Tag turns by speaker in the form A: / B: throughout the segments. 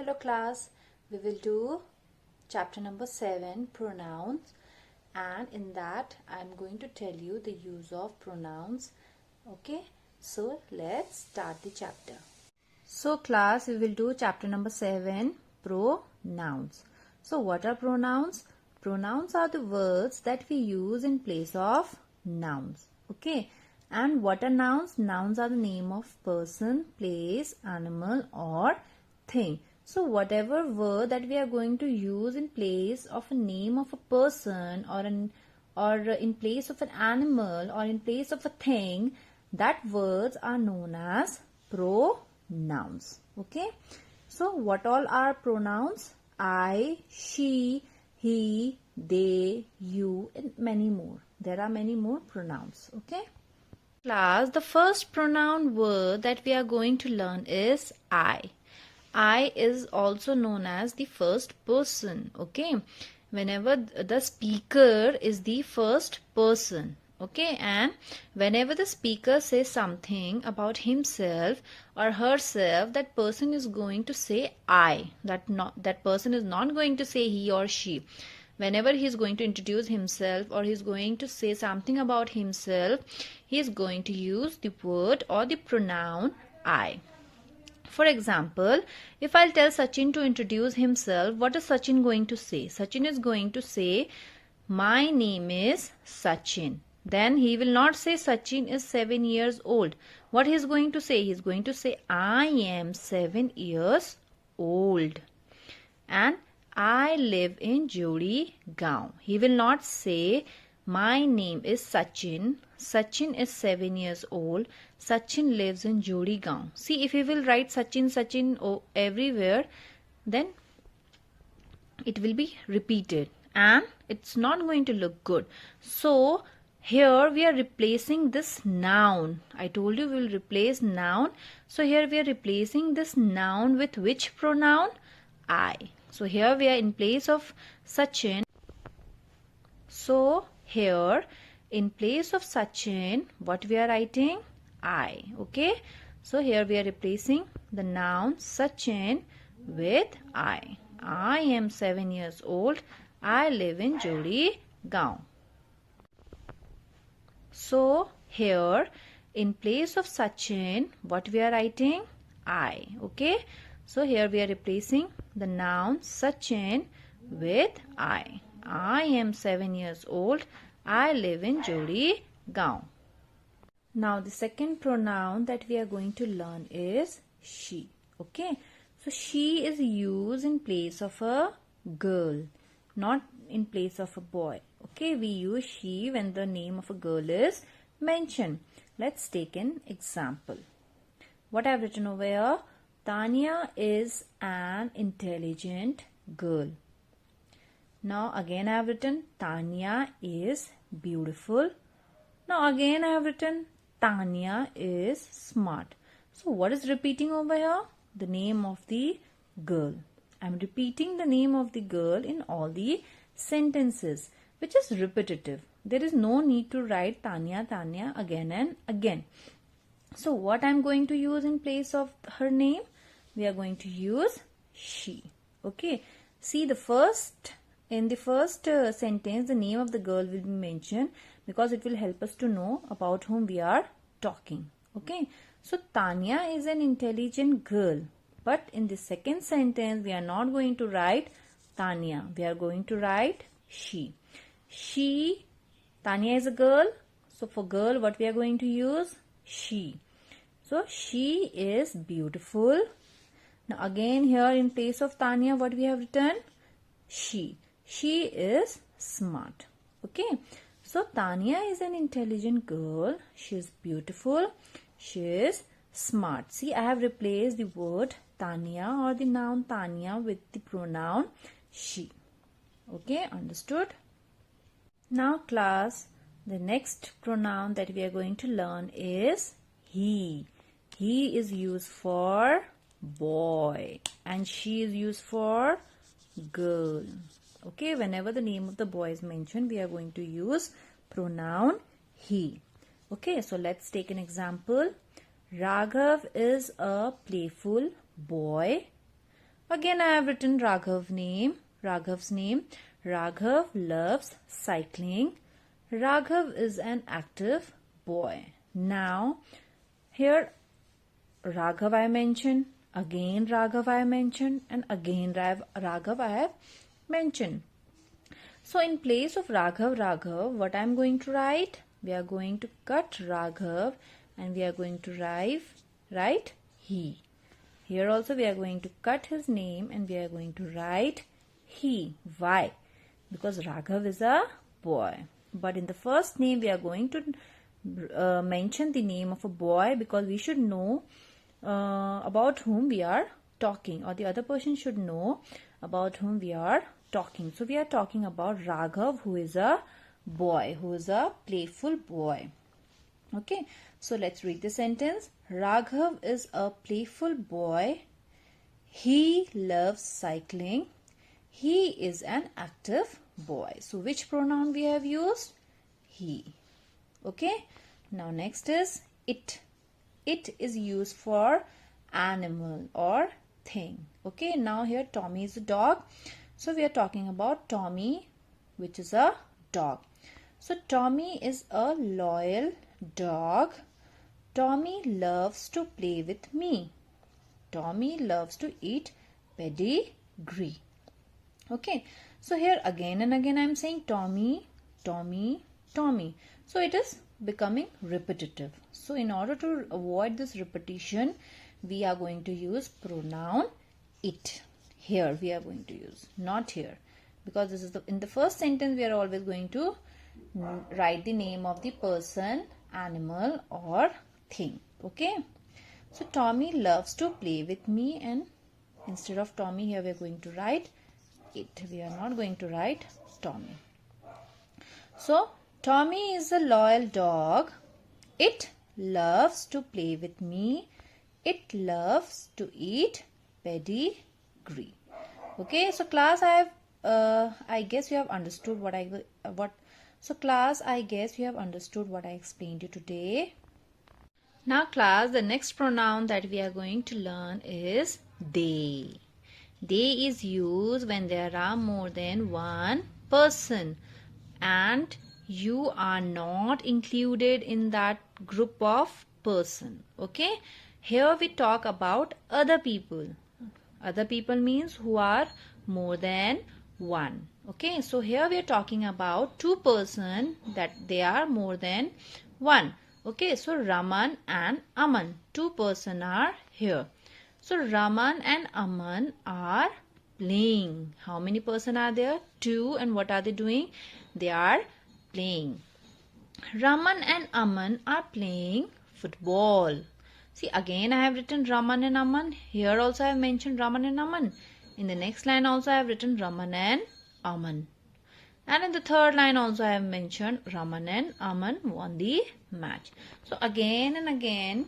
A: Hello class, we will do chapter number 7 pronouns, and in that I am going to tell you the use of pronouns. Okay, so let's start the chapter. So class, we will do chapter number 7 pronouns. So what are pronouns? Pronouns are the words that we use in place of nouns. Okay, and what are nouns? Nouns are the name of person, place, animal or thing. So whatever word that we are going to use in place of a name of a person or in place of an animal or in place of a thing, that words are known as pronouns. Okay, so what all are pronouns? I, she, he, they, you, and many more. There are many more pronouns. Okay class, the first pronoun word that we are going to learn is I. I is also known as the first person. Okay, whenever the speaker is the first person. Okay, and whenever the speaker says something about himself or herself, that person is going to say I. That person is not going to say he or she. Whenever he is going to introduce himself or he is going to say something about himself, he is going to use the word or the pronoun I. For example, if I'll tell Sachin to introduce himself, what is Sachin going to say? Sachin is going to say, my name is Sachin. Then he will not say Sachin is 7 years old. What he is going to say? He is going to say, I am 7 years old. And I live in Jodi Gaon. He will not say, my name is Sachin. Sachin is 7 years old. Sachin lives in Jodi Gaon. See, if he will write Sachin everywhere, then it will be repeated and it's not going to look good. So here we are replacing this noun. I told you we will replace noun. So here we are replacing this noun with which pronoun? I. So here we are in place of Sachin. So here in place of Sachin, what we are writing? I. Okay. So here we are replacing the noun Sachin with I. I am 7 years old. I live in Jodi Gaon. So here in place of Sachin, what we are writing? I. Okay. So here we are replacing the noun Sachin with I. I am 7 years old. I live in Jodi Gaon. Now the second pronoun that we are going to learn is she. Okay. So she is used in place of a girl, not in place of a boy. Okay. We use she when the name of a girl is mentioned. Let's take an example. What I have written over here? Tanya is an intelligent girl. Now again I have written Tanya is beautiful. Now again I have written Tanya is smart. So what is repeating over here? The name of the girl. I am repeating the name of the girl in all the sentences, which is repetitive. There is no need to write Tanya, Tanya again and again. So what I am going to use in place of her name? We are going to use she. Okay. See, in the first sentence, the name of the girl will be mentioned because it will help us to know about whom we are talking. Okay. So Tanya is an intelligent girl. But in the second sentence, we are not going to write Tanya. We are going to write she. She, Tanya is a girl. So for girl, what we are going to use? She. So she is beautiful. Now again here in place of Tanya, what we have written? She. She is smart. Okay. So Tanya is an intelligent girl. She is beautiful. She is smart. See, I have replaced the word Tanya or the noun Tanya with the pronoun she. Okay, understood? Now class, the next pronoun that we are going to learn is he. He is used for boy and she is used for girl. Okay, whenever the name of the boy is mentioned, we are going to use pronoun he. Okay, so let's take an example. Raghav is a playful boy. Again I have written Raghav's name. Raghav loves cycling. Raghav is an active boy. Now here Raghav I mentioned, again Raghav I mentioned, and again Raghav I have mentioned. So in place of Raghav, what I am going to write? We are going to cut Raghav and we are going to write he. Here also we are going to cut his name and we are going to write he. Why? Because Raghav is a boy. But in the first name we are going to mention the name of a boy, because we should know about whom we are talking, or the other person should know about whom we are talking. So we are talking about Raghav, who is a boy, who is a playful boy. Okay, so let's read the sentence. Raghav is a playful boy. He loves cycling. He is an active boy. So which pronoun we have used? He. Okay, now next is it. It is used for animal or thing. Okay, now here Tommy is a dog. So we are talking about Tommy, which is a dog. So Tommy is a loyal dog. Tommy loves to play with me. Tommy loves to eat pedigree. Okay, so here again and again I am saying Tommy, Tommy, Tommy. So it is becoming repetitive. So in order to avoid this repetition, we are going to use pronoun it. Here we are going to use, not here, because this is in the first sentence we are always going to write the name of the person, animal or thing. Okay, so Tommy loves to play with me, and instead of Tommy here we are going to write it. We are not going to write Tommy. So Tommy is a loyal dog. It loves to play with me. It loves to eat pedigree. Okay, so class, I guess you have understood so class, I guess you have understood what I explained you today. Now class, the next pronoun that we are going to learn is they. They is used when there are more than one person and you are not included in that group of person. Okay, here we talk about other people. Other people means who are more than one. Okay, so here we are talking about two person that they are more than one. Okay, so Raman and Aman, two person are here. So Raman and Aman are playing. How many person are there? Two. And what are they doing? They are playing. Raman and Aman are playing football. See, again I have written Raman and Aman. Here also I have mentioned Raman and Aman. In the next line also I have written Raman and Aman. And in the third line also I have mentioned Raman and Aman won the match. So again and again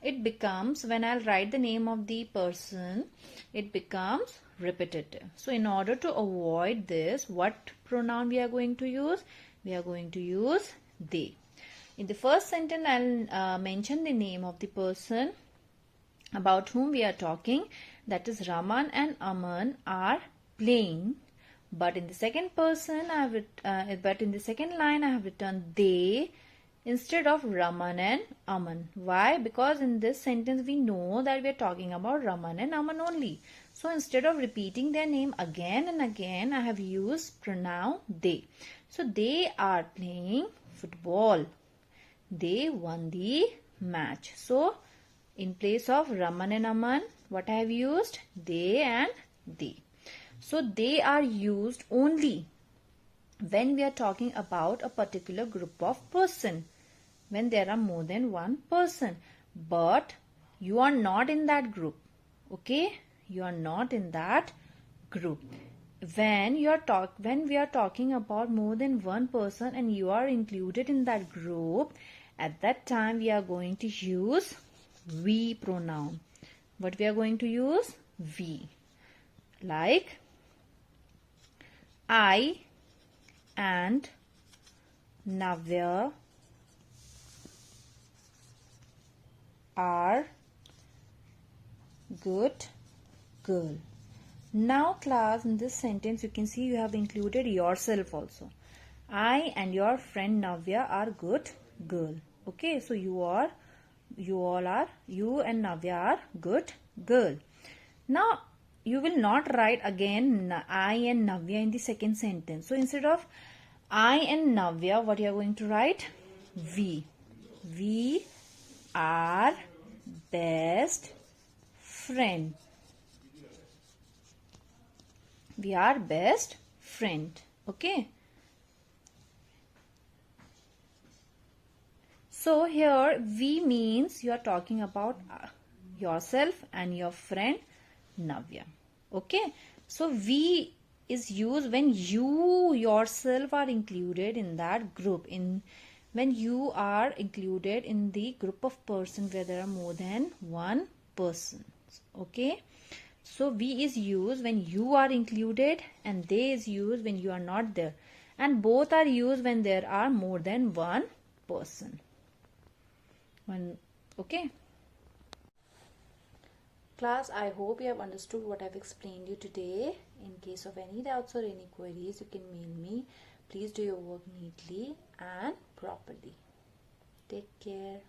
A: it becomes, when I'll write the name of the person, it becomes repetitive. So in order to avoid this, what pronoun we are going to use? We are going to use they. In the first sentence, I'll mention the name of the person about whom we are talking. That is Raman and Aman are playing. But in the second person, in the second line, I have written they instead of Raman and Aman. Why? Because in this sentence, we know that we are talking about Raman and Aman only. So instead of repeating their name again and again, I have used pronoun they. So they are playing football. They won the match. So in place of Raman and Aman, what I have used? They and they. So they are used only when we are talking about a particular group of person, when there are more than one person. But you are not in that group. Okay? You are not in that group. When we are talking about more than one person and you are included in that group, at that time we are going to use we pronoun. What we are going to use? We. Like I and Navya are good girl. Now class, in this sentence you can see you have included yourself also. I and your friend Navya are good girl. Okay, so you and Navya are good girl. Now you will not write again I and Navya in the second sentence. So instead of I and Navya, what you are going to write? We. We are best friend. We are best friend. Okay. So here we means you are talking about yourself and your friend Navya. Okay. So we is used when you yourself are included in that group. When you are included in the group of persons where there are more than one person. Okay. So we is used when you are included and they is used when you are not there. And both are used when there are more than one person. Okay. Class, I hope you have understood what I've explained you today. In case of any doubts or any queries, you can mail me. Please do your work neatly and properly. Take care.